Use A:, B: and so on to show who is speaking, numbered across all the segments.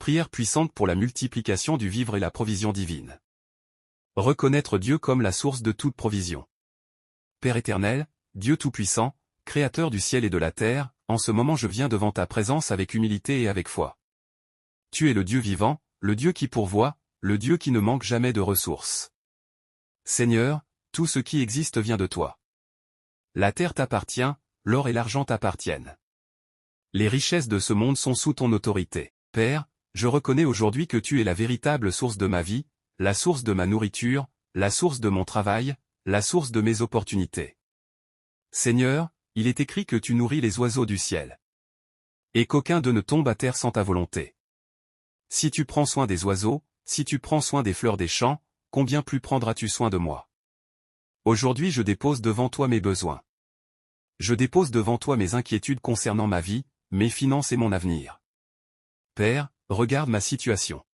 A: Prière puissante pour la multiplication du vivre et la provision divine. Reconnaître Dieu comme la source de toute provision. Père éternel, Dieu Tout-Puissant, Créateur du ciel et de la terre, en ce moment je viens devant ta présence avec humilité et avec foi. Tu es le Dieu vivant, le Dieu qui pourvoit, le Dieu qui ne manque jamais de ressources. Seigneur, tout ce qui existe vient de toi. La terre t'appartient, l'or et l'argent t'appartiennent. Les richesses de ce monde sont sous ton autorité. Père, je reconnais aujourd'hui que tu es la véritable source de ma vie, la source de ma nourriture, la source de mon travail, la source de mes opportunités. Seigneur, il est écrit que tu nourris les oiseaux du ciel. Et qu'aucun d'eux ne tombe à terre sans ta volonté. Si tu prends soin des oiseaux, si tu prends soin des fleurs des champs, combien plus prendras-tu soin de moi? Aujourd'hui je dépose devant toi mes besoins. Je dépose devant toi mes inquiétudes concernant ma vie, mes finances et mon avenir. Père, regarde ma situation.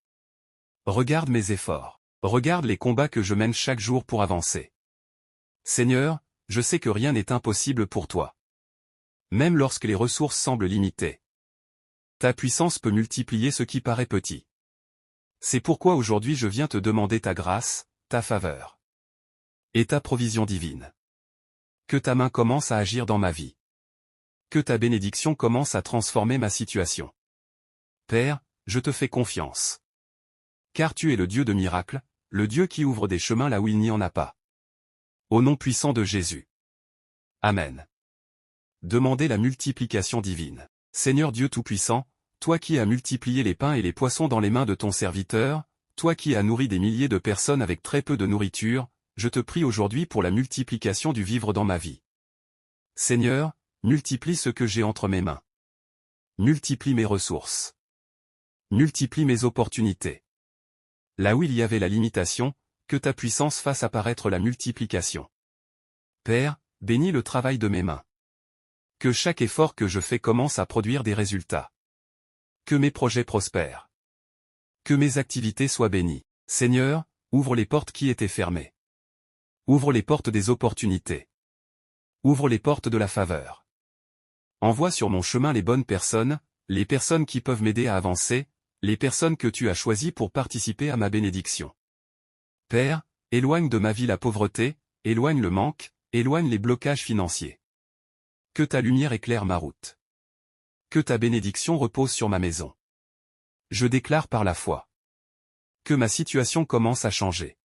A: Regarde mes efforts. Regarde les combats que je mène chaque jour pour avancer. Seigneur, je sais que rien n'est impossible pour toi. Même lorsque les ressources semblent limitées. Ta puissance peut multiplier ce qui paraît petit. C'est pourquoi aujourd'hui je viens te demander ta grâce, ta faveur. Et ta provision divine. Que ta main commence à agir dans ma vie. Que ta bénédiction commence à transformer ma situation. Père, je te fais confiance. Car tu es le Dieu de miracles, le Dieu qui ouvre des chemins là où il n'y en a pas. Au nom puissant de Jésus. Amen. Demandez la multiplication divine. Seigneur Dieu Tout-Puissant, toi qui as multiplié les pains et les poissons dans les mains de ton serviteur, toi qui as nourri des milliers de personnes avec très peu de nourriture, je te prie aujourd'hui pour la multiplication du vivre dans ma vie. Seigneur, multiplie ce que j'ai entre mes mains. Multiplie mes ressources. Multiplie mes opportunités. Là où il y avait la limitation, que ta puissance fasse apparaître la multiplication. Père, bénis le travail de mes mains. Que chaque effort que je fais commence à produire des résultats. Que mes projets prospèrent. Que mes activités soient bénies. Seigneur, ouvre les portes qui étaient fermées. Ouvre les portes des opportunités. Ouvre les portes de la faveur. Envoie sur mon chemin les bonnes personnes, les personnes qui peuvent m'aider à avancer, les personnes que tu as choisies pour participer à ma bénédiction. Père, éloigne de ma vie la pauvreté, éloigne le manque, éloigne les blocages financiers. Que ta lumière éclaire ma route. Que ta bénédiction repose sur ma maison. Je déclare par la foi. Que ma situation commence à changer.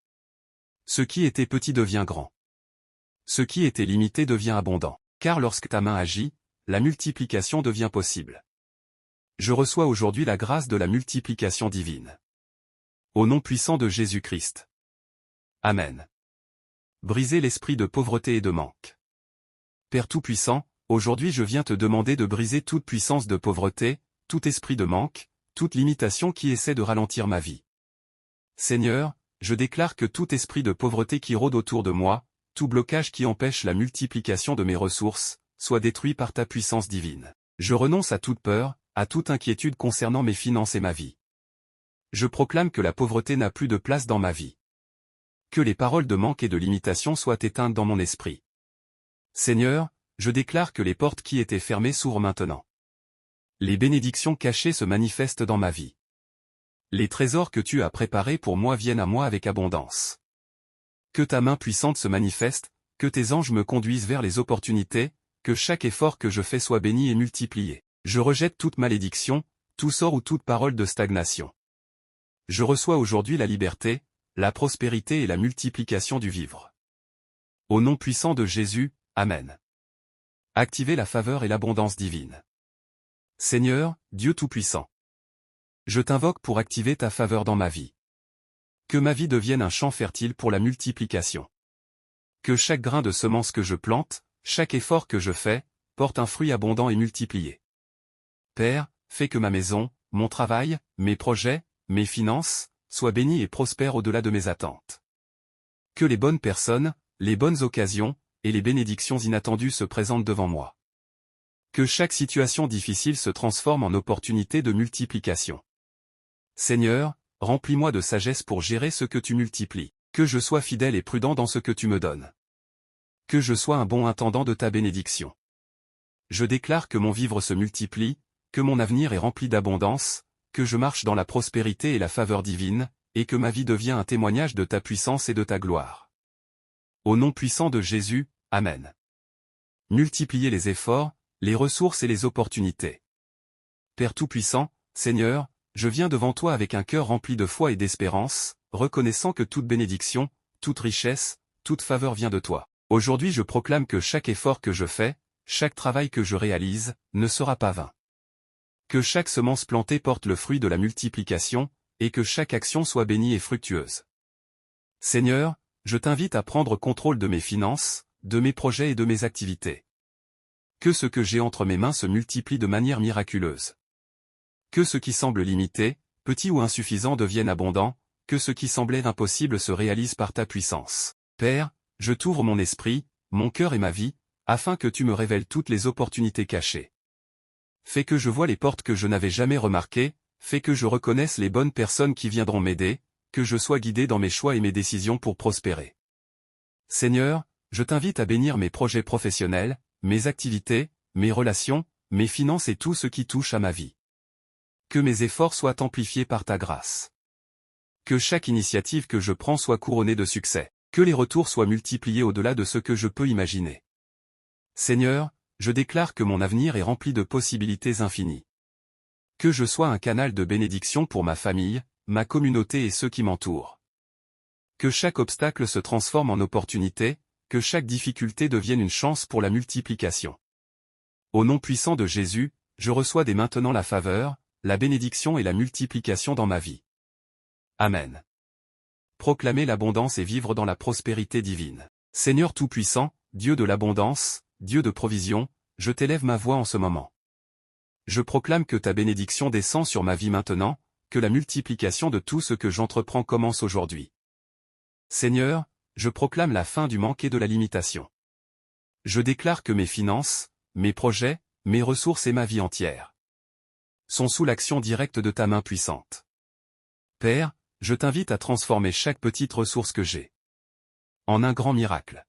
A: Ce qui était petit devient grand. Ce qui était limité devient abondant. Car lorsque ta main agit, la multiplication devient possible. Je reçois aujourd'hui la grâce de la multiplication divine. Au nom puissant de Jésus-Christ. Amen. Brisez l'esprit de pauvreté et de manque. Père Tout-Puissant, aujourd'hui je viens te demander de briser toute puissance de pauvreté, tout esprit de manque, toute limitation qui essaie de ralentir ma vie. Seigneur, je déclare que tout esprit de pauvreté qui rôde autour de moi, tout blocage qui empêche la multiplication de mes ressources, soit détruit par ta puissance divine. Je renonce à toute peur, à toute inquiétude concernant mes finances et ma vie. Je proclame que la pauvreté n'a plus de place dans ma vie. Que les paroles de manque et de limitation soient éteintes dans mon esprit. Seigneur, je déclare que les portes qui étaient fermées s'ouvrent maintenant. Les bénédictions cachées se manifestent dans ma vie. Les trésors que tu as préparés pour moi viennent à moi avec abondance. Que ta main puissante se manifeste, que tes anges me conduisent vers les opportunités, que chaque effort que je fais soit béni et multiplié. Je rejette toute malédiction, tout sort ou toute parole de stagnation. Je reçois aujourd'hui la liberté, la prospérité et la multiplication du vivre. Au nom puissant de Jésus, Amen. Activez la faveur et l'abondance divine. Seigneur, Dieu Tout-Puissant. Je t'invoque pour activer ta faveur dans ma vie. Que ma vie devienne un champ fertile pour la multiplication. Que chaque grain de semence que je plante, chaque effort que je fais, porte un fruit abondant et multiplié. Père, fais que ma maison, mon travail, mes projets, mes finances, soient bénis et prospèrent au-delà de mes attentes. Que les bonnes personnes, les bonnes occasions, et les bénédictions inattendues se présentent devant moi. Que chaque situation difficile se transforme en opportunité de multiplication. Seigneur, remplis-moi de sagesse pour gérer ce que tu multiplies. Que je sois fidèle et prudent dans ce que tu me donnes. Que je sois un bon intendant de ta bénédiction. Je déclare que mon vivre se multiplie, que mon avenir est rempli d'abondance, que je marche dans la prospérité et la faveur divine, et que ma vie devient un témoignage de ta puissance et de ta gloire. Au nom puissant de Jésus, Amen. Multipliez les efforts, les ressources et les opportunités. Père Tout-Puissant, Seigneur, je viens devant toi avec un cœur rempli de foi et d'espérance, reconnaissant que toute bénédiction, toute richesse, toute faveur vient de toi. Aujourd'hui je proclame que chaque effort que je fais, chaque travail que je réalise, ne sera pas vain. Que chaque semence plantée porte le fruit de la multiplication, et que chaque action soit bénie et fructueuse. Seigneur, je t'invite à prendre contrôle de mes finances, de mes projets et de mes activités. Que ce que j'ai entre mes mains se multiplie de manière miraculeuse. Que ce qui semble limité, petit ou insuffisant devienne abondant, que ce qui semblait impossible se réalise par ta puissance. Père, je t'ouvre mon esprit, mon cœur et ma vie, afin que tu me révèles toutes les opportunités cachées. Fais que je voie les portes que je n'avais jamais remarquées, fais que je reconnaisse les bonnes personnes qui viendront m'aider, que je sois guidé dans mes choix et mes décisions pour prospérer. Seigneur, je t'invite à bénir mes projets professionnels, mes activités, mes relations, mes finances et tout ce qui touche à ma vie. Que mes efforts soient amplifiés par ta grâce. Que chaque initiative que je prends soit couronnée de succès. Que les retours soient multipliés au-delà de ce que je peux imaginer. Seigneur, je déclare que mon avenir est rempli de possibilités infinies. Que je sois un canal de bénédiction pour ma famille, ma communauté et ceux qui m'entourent. Que chaque obstacle se transforme en opportunité, que chaque difficulté devienne une chance pour la multiplication. Au nom puissant de Jésus, je reçois dès maintenant la faveur, la bénédiction et la multiplication dans ma vie. Amen. Proclamer l'abondance et vivre dans la prospérité divine. Seigneur Tout-Puissant, Dieu de l'abondance, Dieu de provision, je t'élève ma voix en ce moment. Je proclame que ta bénédiction descend sur ma vie maintenant, que la multiplication de tout ce que j'entreprends commence aujourd'hui. Seigneur, je proclame la fin du manque et de la limitation. Je déclare que mes finances, mes projets, mes ressources et ma vie entière sont sous l'action directe de ta main puissante. Père, je t'invite à transformer chaque petite ressource que j'ai en un grand miracle.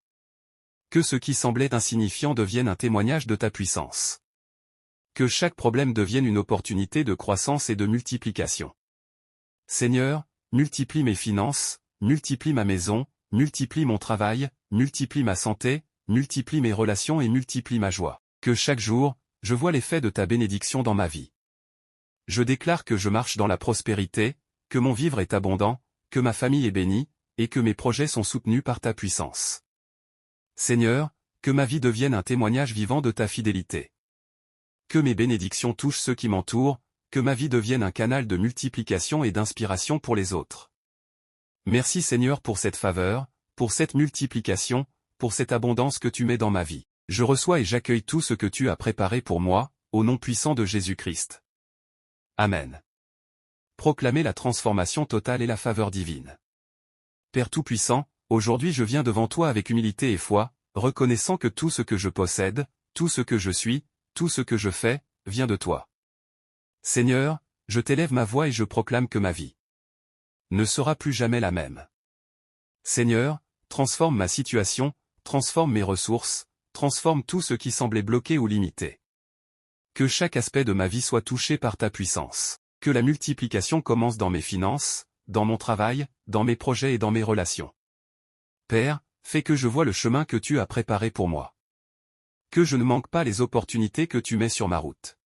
A: Que ce qui semblait insignifiant devienne un témoignage de ta puissance. Que chaque problème devienne une opportunité de croissance et de multiplication. Seigneur, multiplie mes finances, multiplie ma maison, multiplie mon travail, multiplie ma santé, multiplie mes relations et multiplie ma joie. Que chaque jour, je vois l'effet de ta bénédiction dans ma vie. Je déclare que je marche dans la prospérité, que mon vivre est abondant, que ma famille est bénie, et que mes projets sont soutenus par ta puissance. Seigneur, que ma vie devienne un témoignage vivant de ta fidélité. Que mes bénédictions touchent ceux qui m'entourent, que ma vie devienne un canal de multiplication et d'inspiration pour les autres. Merci Seigneur pour cette faveur, pour cette multiplication, pour cette abondance que tu mets dans ma vie. Je reçois et j'accueille tout ce que tu as préparé pour moi, au nom puissant de Jésus-Christ. Amen. Proclamer la transformation totale et la faveur divine. Père Tout-Puissant, aujourd'hui je viens devant toi avec humilité et foi, reconnaissant que tout ce que je possède, tout ce que je suis, tout ce que je fais, vient de toi. Seigneur, je t'élève ma voix et je proclame que ma vie ne sera plus jamais la même. Seigneur, transforme ma situation, transforme mes ressources, transforme tout ce qui semblait bloqué ou limité. Que chaque aspect de ma vie soit touché par ta puissance. Que la multiplication commence dans mes finances, dans mon travail, dans mes projets et dans mes relations. Père, fais que je voie le chemin que tu as préparé pour moi. Que je ne manque pas les opportunités que tu mets sur ma route.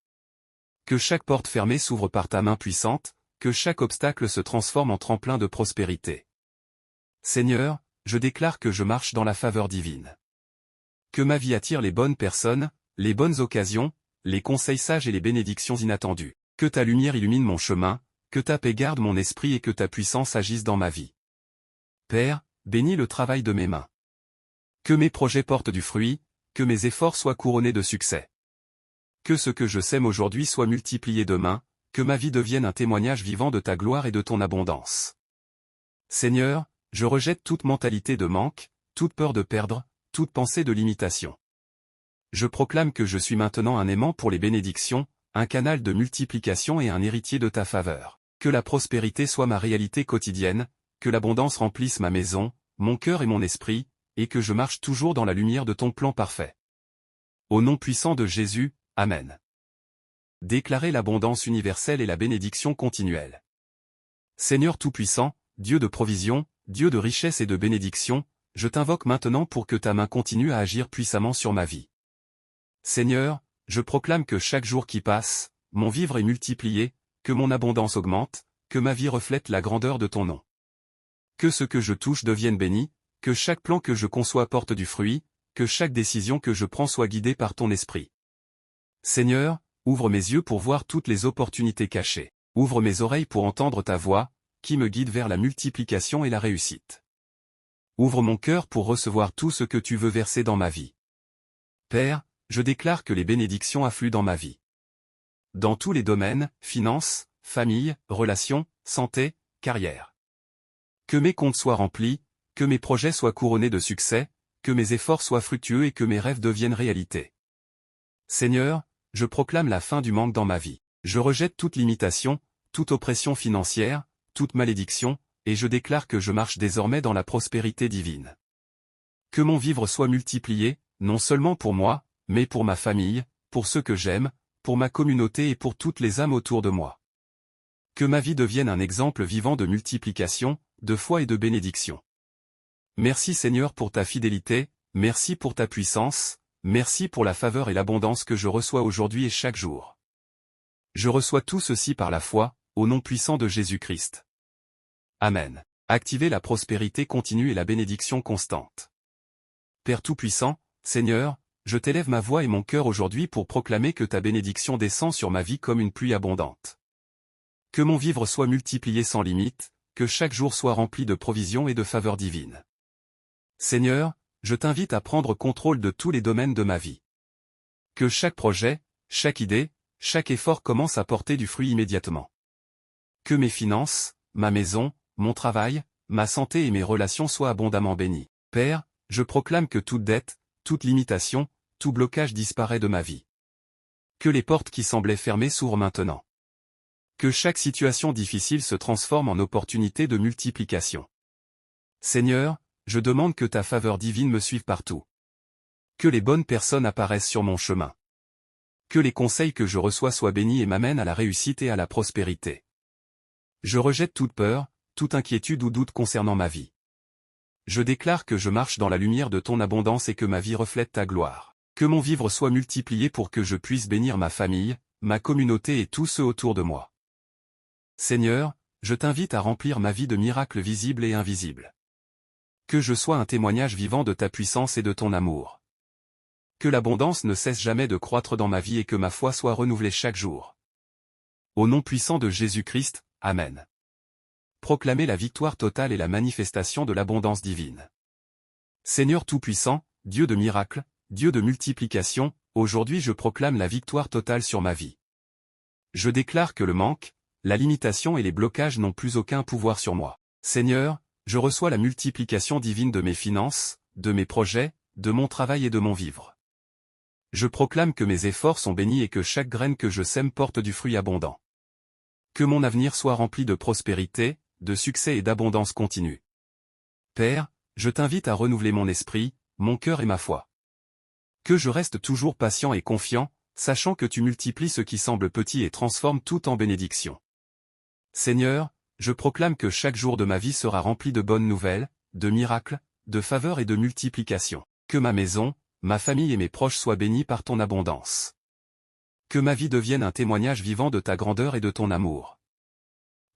A: Que chaque porte fermée s'ouvre par ta main puissante, que chaque obstacle se transforme en tremplin de prospérité. Seigneur, je déclare que je marche dans la faveur divine. Que ma vie attire les bonnes personnes, les bonnes occasions, les conseils sages et les bénédictions inattendues. Que ta lumière illumine mon chemin, que ta paix garde mon esprit et que ta puissance agisse dans ma vie. Père, bénis le travail de mes mains. Que mes projets portent du fruit, que mes efforts soient couronnés de succès. Que ce que je sème aujourd'hui soit multiplié demain, que ma vie devienne un témoignage vivant de ta gloire et de ton abondance. Seigneur, je rejette toute mentalité de manque, toute peur de perdre, toute pensée de limitation. Je proclame que je suis maintenant un aimant pour les bénédictions, un canal de multiplication et un héritier de ta faveur. Que la prospérité soit ma réalité quotidienne, que l'abondance remplisse ma maison, mon cœur et mon esprit, et que je marche toujours dans la lumière de ton plan parfait. Au nom puissant de Jésus, Amen. Déclarer l'abondance universelle et la bénédiction continuelle. Seigneur Tout-Puissant, Dieu de provision, Dieu de richesse et de bénédiction, je t'invoque maintenant pour que ta main continue à agir puissamment sur ma vie. Seigneur, je proclame que chaque jour qui passe, mon vivre est multiplié, que mon abondance augmente, que ma vie reflète la grandeur de ton nom. Que ce que je touche devienne béni, que chaque plan que je conçois porte du fruit, que chaque décision que je prends soit guidée par ton esprit. Seigneur, ouvre mes yeux pour voir toutes les opportunités cachées. Ouvre mes oreilles pour entendre ta voix, qui me guide vers la multiplication et la réussite. Ouvre mon cœur pour recevoir tout ce que tu veux verser dans ma vie. Père, je déclare que les bénédictions affluent dans ma vie. Dans tous les domaines, finances, famille, relations, santé, carrière. Que mes comptes soient remplis, que mes projets soient couronnés de succès, que mes efforts soient fructueux et que mes rêves deviennent réalité. Seigneur, je proclame la fin du manque dans ma vie. Je rejette toute limitation, toute oppression financière, toute malédiction, et je déclare que je marche désormais dans la prospérité divine. Que mon vivre soit multiplié, non seulement pour moi, mais pour ma famille, pour ceux que j'aime, pour ma communauté et pour toutes les âmes autour de moi. Que ma vie devienne un exemple vivant de multiplication, de foi et de bénédiction. Merci Seigneur pour ta fidélité, merci pour ta puissance, merci pour la faveur et l'abondance que je reçois aujourd'hui et chaque jour. Je reçois tout ceci par la foi, au nom puissant de Jésus-Christ. Amen. Activez la prospérité continue et la bénédiction constante. Père Tout-Puissant, Seigneur, je t'élève ma voix et mon cœur aujourd'hui pour proclamer que ta bénédiction descend sur ma vie comme une pluie abondante. Que mon vivre soit multiplié sans limite, que chaque jour soit rempli de provisions et de faveurs divines. Seigneur, je t'invite à prendre contrôle de tous les domaines de ma vie. Que chaque projet, chaque idée, chaque effort commence à porter du fruit immédiatement. Que mes finances, ma maison, mon travail, ma santé et mes relations soient abondamment bénies. Père, je proclame que toute dette, toute limitation, tout blocage disparaît de ma vie. Que les portes qui semblaient fermées s'ouvrent maintenant. Que chaque situation difficile se transforme en opportunité de multiplication. Seigneur, je demande que ta faveur divine me suive partout. Que les bonnes personnes apparaissent sur mon chemin. Que les conseils que je reçois soient bénis et m'amènent à la réussite et à la prospérité. Je rejette toute peur, toute inquiétude ou doute concernant ma vie. Je déclare que je marche dans la lumière de ton abondance et que ma vie reflète ta gloire. Que mon vivre soit multiplié pour que je puisse bénir ma famille, ma communauté et tous ceux autour de moi. Seigneur, je t'invite à remplir ma vie de miracles visibles et invisibles. Que je sois un témoignage vivant de ta puissance et de ton amour. Que l'abondance ne cesse jamais de croître dans ma vie et que ma foi soit renouvelée chaque jour. Au nom puissant de Jésus-Christ, Amen. Proclamez la victoire totale et la manifestation de l'abondance divine. Seigneur Tout-Puissant, Dieu de miracles, Dieu de multiplication, aujourd'hui je proclame la victoire totale sur ma vie. Je déclare que le manque, la limitation et les blocages n'ont plus aucun pouvoir sur moi. Seigneur, je reçois la multiplication divine de mes finances, de mes projets, de mon travail et de mon vivre. Je proclame que mes efforts sont bénis et que chaque graine que je sème porte du fruit abondant. Que mon avenir soit rempli de prospérité, de succès et d'abondance continue. Père, je t'invite à renouveler mon esprit, mon cœur et ma foi. Que je reste toujours patient et confiant, sachant que tu multiplies ce qui semble petit et transformes tout en bénédiction. Seigneur, je proclame que chaque jour de ma vie sera rempli de bonnes nouvelles, de miracles, de faveurs et de multiplication. Que ma maison, ma famille et mes proches soient bénis par ton abondance. Que ma vie devienne un témoignage vivant de ta grandeur et de ton amour.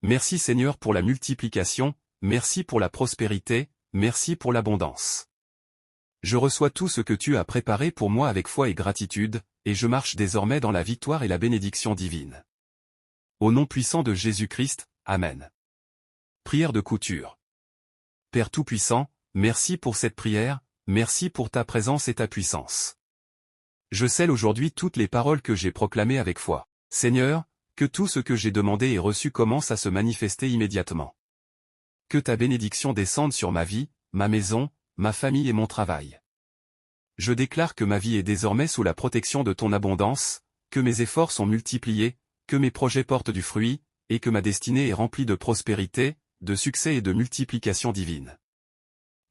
A: Merci Seigneur pour la multiplication, merci pour la prospérité, merci pour l'abondance. Je reçois tout ce que tu as préparé pour moi avec foi et gratitude, et je marche désormais dans la victoire et la bénédiction divine. Au nom puissant de Jésus-Christ, Amen. Prière de couture. Père Tout-Puissant, merci pour cette prière, merci pour ta présence et ta puissance. Je scelle aujourd'hui toutes les paroles que j'ai proclamées avec foi. Seigneur, que tout ce que j'ai demandé et reçu commence à se manifester immédiatement. Que ta bénédiction descende sur ma vie, ma maison, ma famille et mon travail. Je déclare que ma vie est désormais sous la protection de ton abondance, que mes efforts sont multipliés, que mes projets portent du fruit, et que ma destinée est remplie de prospérité, de succès et de multiplication divine.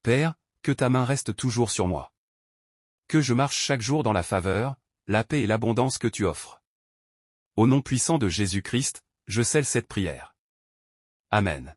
A: Père, que ta main reste toujours sur moi. Que je marche chaque jour dans la faveur, la paix et l'abondance que tu offres. Au nom puissant de Jésus-Christ, je scelle cette prière. Amen.